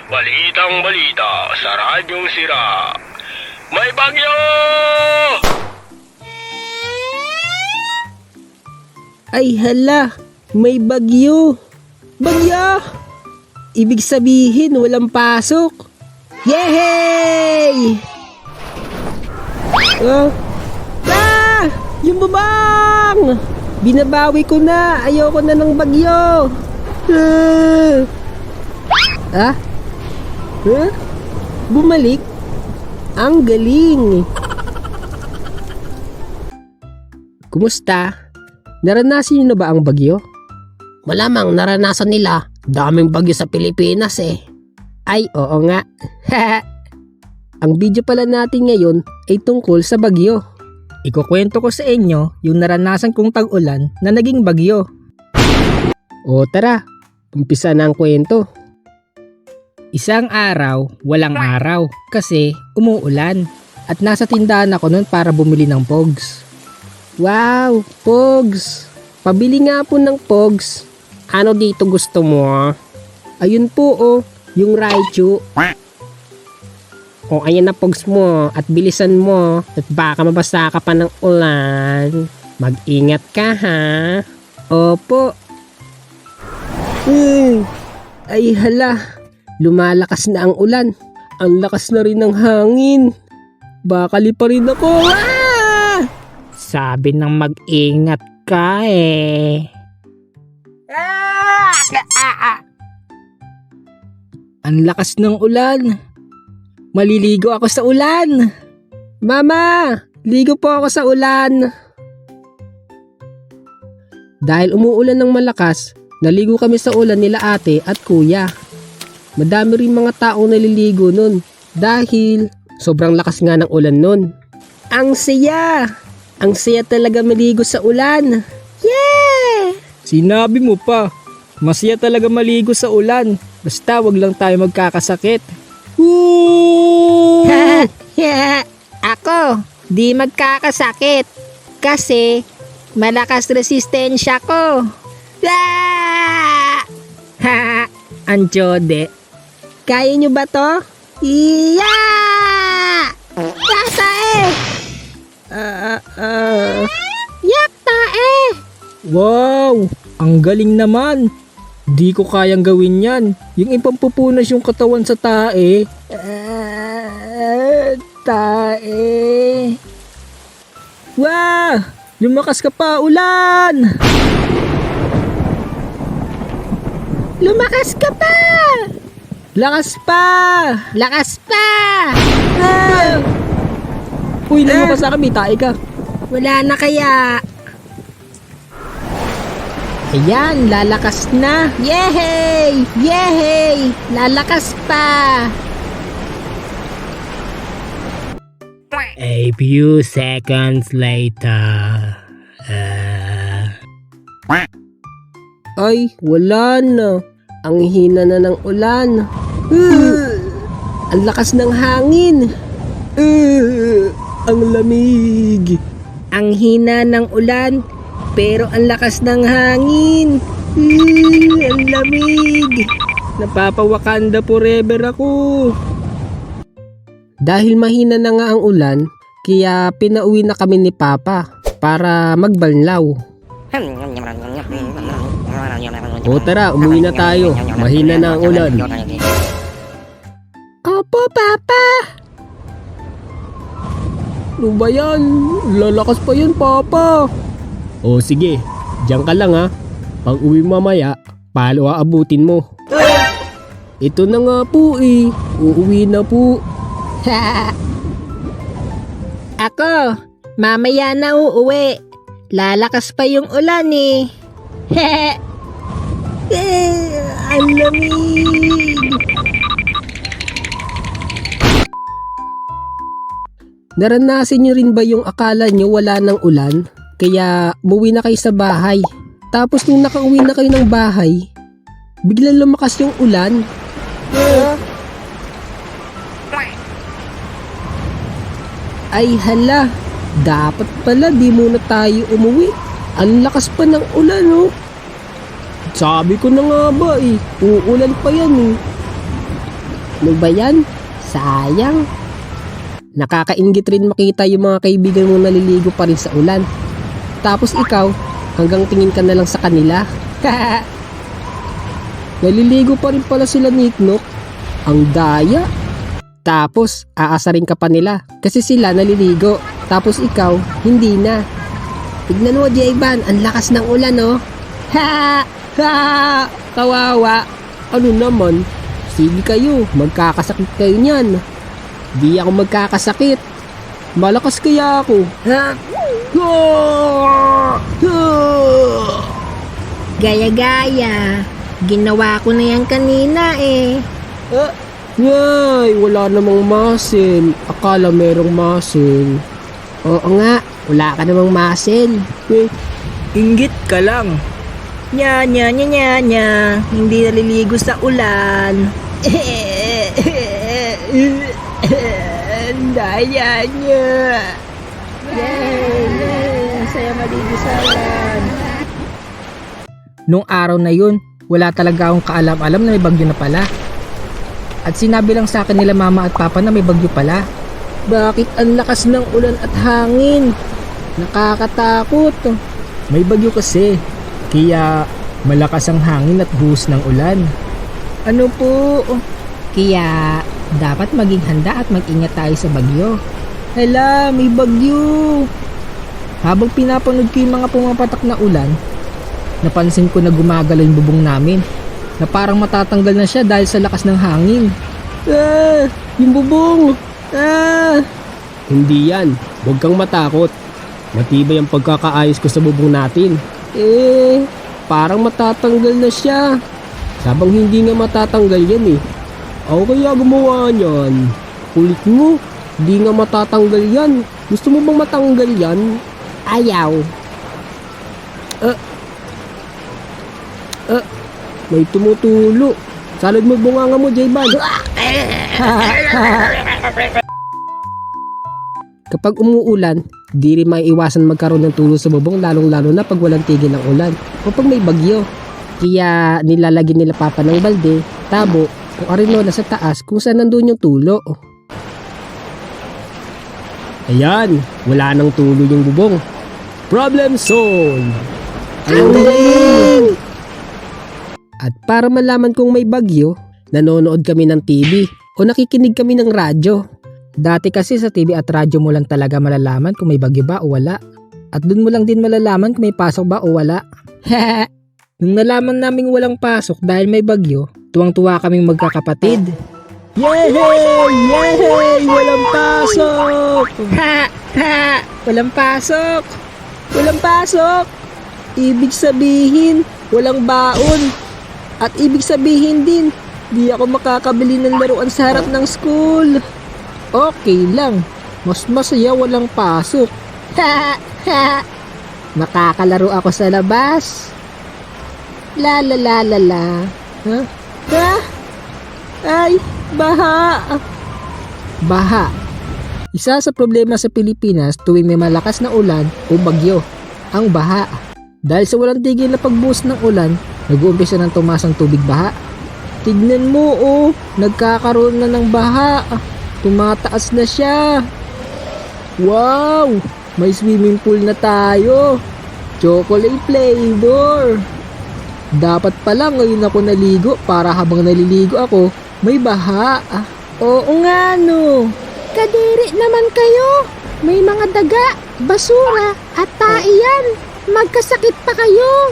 Balitang balita sa Radyong Sira. May bagyo! Ay hala, may bagyo. Bagyo! Ibig sabihin walang pasok. Yehey! Yung bubang! Binabawi ko na. Ayoko na ng bagyo. Bumalik? Ang galing. Kumusta? Naranasan niyo na ba ang bagyo? Malamang naranasan nila. Daming bagyo sa Pilipinas eh. Ay, oo nga. Ang video pala natin ngayon ay tungkol sa bagyo. Ikukwento ko sa inyo yung naranasan kong tag-ulan na naging bagyo. O tara, umpisa na ang kwento. Isang araw, walang araw kasi umuulan at nasa tindahan ako noon para bumili ng pogs. Wow, pogs! Pabili nga po ng pogs. Ano dito gusto mo? Ayun po oh, yung Raichu. O ayan na pogs mo at bilisan mo at baka mabasa ka pa ng ulan. Mag-ingat ka ha. Opo. Ay hala. Lumalakas na ang ulan. Ang lakas na rin ng hangin. Baka lipa rin ako. Sabi ng mag-ingat ka eh. Ang lakas ng ulan. Maliligo ako sa ulan. Mama, ligo po ako sa ulan. Dahil umuulan ng malakas, naligo kami sa ulan nila ate at kuya. Madami rin mga taong naliligo nun dahil sobrang lakas nga ng ulan nun. Ang saya! Ang saya talaga maligo sa ulan. Yeah! Sinabi mo pa, masaya talaga maligo sa ulan. Basta wag lang tayo magkakasakit. Woo! Ako, di magkakasakit kasi malakas resistensya ko. Ang jode. Kaya nyo ba to? Iya! Yata eh! Yata eh! Wow! Ang galing naman! Di ko kayang gawin yan. Yung ipampupunas yung katawan sa tae. Tae. Wow! Lumakas ka pa, ulan! Lumakas ka pa! Lakas pa! Lakas pa! Uy, lumakas na kami, tae ka. Wala na kaya. Ayan, lalakas na. Yehey! Yehey! Lalakas pa! A few seconds later. Ay, wala na. Ang hina na ng ulan. Ang lakas ng hangin. Ang lamig. Ang hina ng ulan, pero ang lakas ng hangin. Ang lamig. Napapawakanda forever ako. Dahil mahina na nga ang ulan, kaya pinauwi na kami ni Papa para magbanlaw. O tara, umuwi na tayo. Mahina na ang ulan. Opo, Papa. Ano ba yan? Lalakas pa yan, Papa. O sige, diyan ka lang ha. Pag uwi mamaya, palo aabutin mo. Ito na nga po eh. Uuwi na po. Ako, mamaya na uuwi. Lalakas pa yung ulan eh. Ang lamig. Naranasan nyo rin ba yung akala nyo wala ng ulan? Kaya umuwi na kayo sa bahay. Tapos nung nakauwi na kayo ng bahay, biglang lumakas yung ulan. Ay hala, dapat pala di muna tayo umuwi. Ang lakas pa ng ulan, oh. Sabi ko na nga ba eh, uulan pa yan eh. Ano ba yan? Sayang. Nakakainggit rin makita yung mga kaibigan mo naliligo pa rin sa ulan. Tapos ikaw, hanggang tingin ka na lang sa kanila. Naliligo pa rin pala sila, Niknok. Ang daya. Tapos, aasarin ka pa nila kasi sila naliligo. Tapos ikaw, hindi na. Tignan mo, Jayban, ang lakas ng ulan, oh. Ha! Ha! Kawawa. Ano naman? Sige kayo, magkakasakit kayo niyan. Di ako magkakasakit. Malakas kaya ako. Ha? Gaya-gaya. Ginawa ko na yan kanina eh. Yay, wala namang muscle. Akala merong muscle. Oo nga, wala ka namang muscle. Inggit ka lang. Nya, hindi naliligo sa ulan. Daya niya. Yay, saya maligo sa ulan. Nung araw na yun, wala talaga akong kaalam-alam na may bagyo na pala. At sinabi lang sa akin nila mama at papa na may bagyo pala. Bakit ang lakas ng ulan at hangin? Nakakatakot. May bagyo kasi, kaya malakas ang hangin at buhos ng ulan. Ano po? Kaya dapat maging handa at mag-ingat tayo sa bagyo. Hala, may bagyo. Habang pinapanood ko yung mga pumapatak na ulan, napansin ko na gumagalaw yung bubong namin, na parang matatanggal na siya dahil sa lakas ng hangin. Yung bubong. Hindi yan. Huwag kang matakot. Matibay ang pagkakaayos ko sa bubong natin. Parang matatanggal na siya. Sabang hindi nga matatanggal yan eh. Ako kaya gumawa niyan. Kulit mo. Hindi nga matatanggal yan. Gusto mo bang matanggal yan? Ayaw. May tumutulo. Salad mo bunganga mo, Jayban. Kapag umuulan, di rin maiiwasan magkaroon ng tulo sa bubong, lalong-lalo na pag walang tigil ng ulan o pag may bagyo. Kaya nilalagyan nila papa ng balde, tabo o arenola sa taas kung saan nandun yung tulo. Ayan, wala nang tulo yung bubong. Problem solved! Ang galing! At para malaman kung may bagyo, nanonood kami ng TV o nakikinig kami ng radyo. Dati kasi sa TV at radyo mo lang talaga malalaman kung may bagyo ba o wala. At dun mo lang din malalaman kung may pasok ba o wala. Nung nalaman naming walang pasok dahil may bagyo, tuwang-tuwa kaming magkakapatid. Yay! Yay! Walang pasok! Walang pasok! Walang pasok! Ibig sabihin, walang baon. At ibig sabihin din, di ako makakabili ng laruan sa harap ng school. Okay lang, mas masaya walang pasok. Makakalaro ako sa labas. La la la la la. Ay, baha! Baha. Isa sa problema sa Pilipinas tuwing may malakas na ulan o bagyo, ang baha. Dahil sa walang tigil na pagbuhos ng ulan, nag-uumpisa ng tumaas ang tubig baha. Tignan mo oh, nagkakaroon na ng baha. Tumataas na siya. Wow! May swimming pool na tayo. Chocolate flavor. Dapat pala ngayon ako naligo para habang naliligo ako, may baha. Oo nga no. Kadiri naman kayo. May mga daga, basura at taiyan. Magkasakit pa kayo.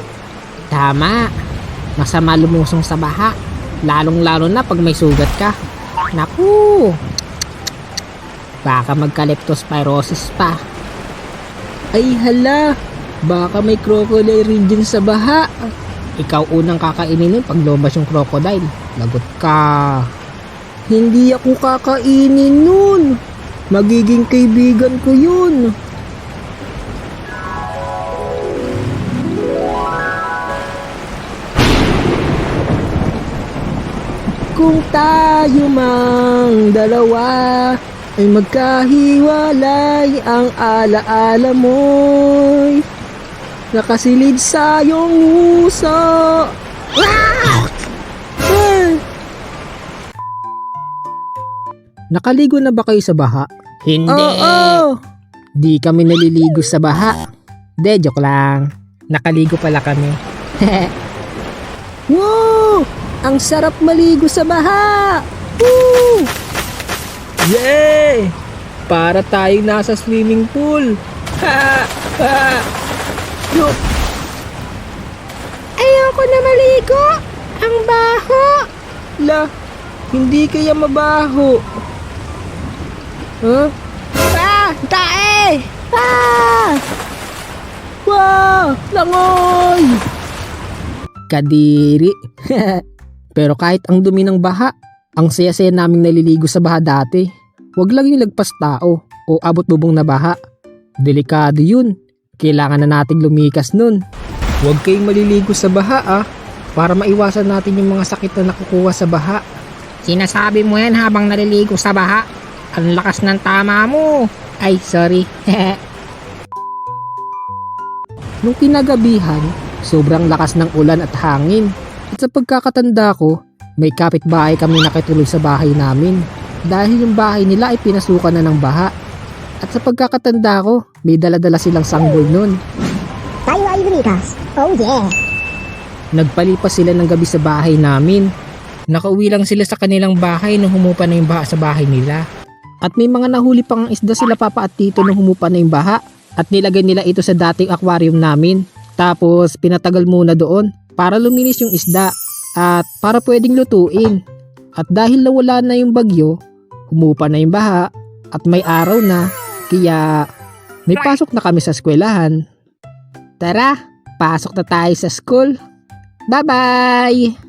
Tama. Masama lumusong sa baha. Lalong-lalo na pag may sugat ka. Naku. Baka magka-leptospirosis pa. Ay hala. Baka may crocodile rin dyan sa baha. Ikaw unang kakainin nun pag lumabas yung crocodile. Lagot ka. Hindi ako kakainin nun. Magiging kaibigan ko yun. kung tayo mang dalawa ay magkahiwalay, ang alaala mo'y nakasilid sa iyong uso. Nakaligo na ba kayo sa baha? Hindi. Oo! Di kami naliligo sa baha. De, joke lang. Nakaligo pala kami. Wow! Ang sarap maligo sa baha! Woo! Yay! Para tayong nasa swimming pool. Ha! Ha! Yo! Ayoko na maligo. Ang baho. La! Hindi kaya mabaho. Huh? Ah! Tae! Ah! Wow! Langoy! Kadiri. Pero kahit ang dumi ng baha, ang saya-saya naming naliligo sa baha dati. Huwag lang yung lagpas tao o abot bubong na baha. Delikado yun. Kailangan na nating lumikas nun. Huwag kayong maliligo sa baha para maiwasan natin yung mga sakit na nakukuha sa baha. Sinasabi mo yan habang naliligo sa baha. Ang lakas ng tama mo. Ay, sorry. Nung kinagabihan, sobrang lakas ng ulan at hangin. At sa pagkakatanda ko, may kapitbahay kami nakitulog sa bahay namin. Dahil yung bahay nila ay pinasukan na ng baha. At sa pagkakatanda ko, may dala-dala silang sanggol nun. Tayo ay lumikas. Oh yeah! Nagpalipas sila ng gabi sa bahay namin. Nakauwi lang sila sa kanilang bahay nung humupa na yung baha sa bahay nila. At may mga nahuli pang isda sila papa at tito nung humupa na yung baha. At nilagay nila ito sa dating aquarium namin. Tapos pinatagal muna doon para luminis yung isda at para pwedeng lutuin. At dahil nawala na yung bagyo, humupa na yung baha at may araw na, kaya may pasok na kami sa eskwelahan. Tara, pasok na tayo sa school. Bye-bye!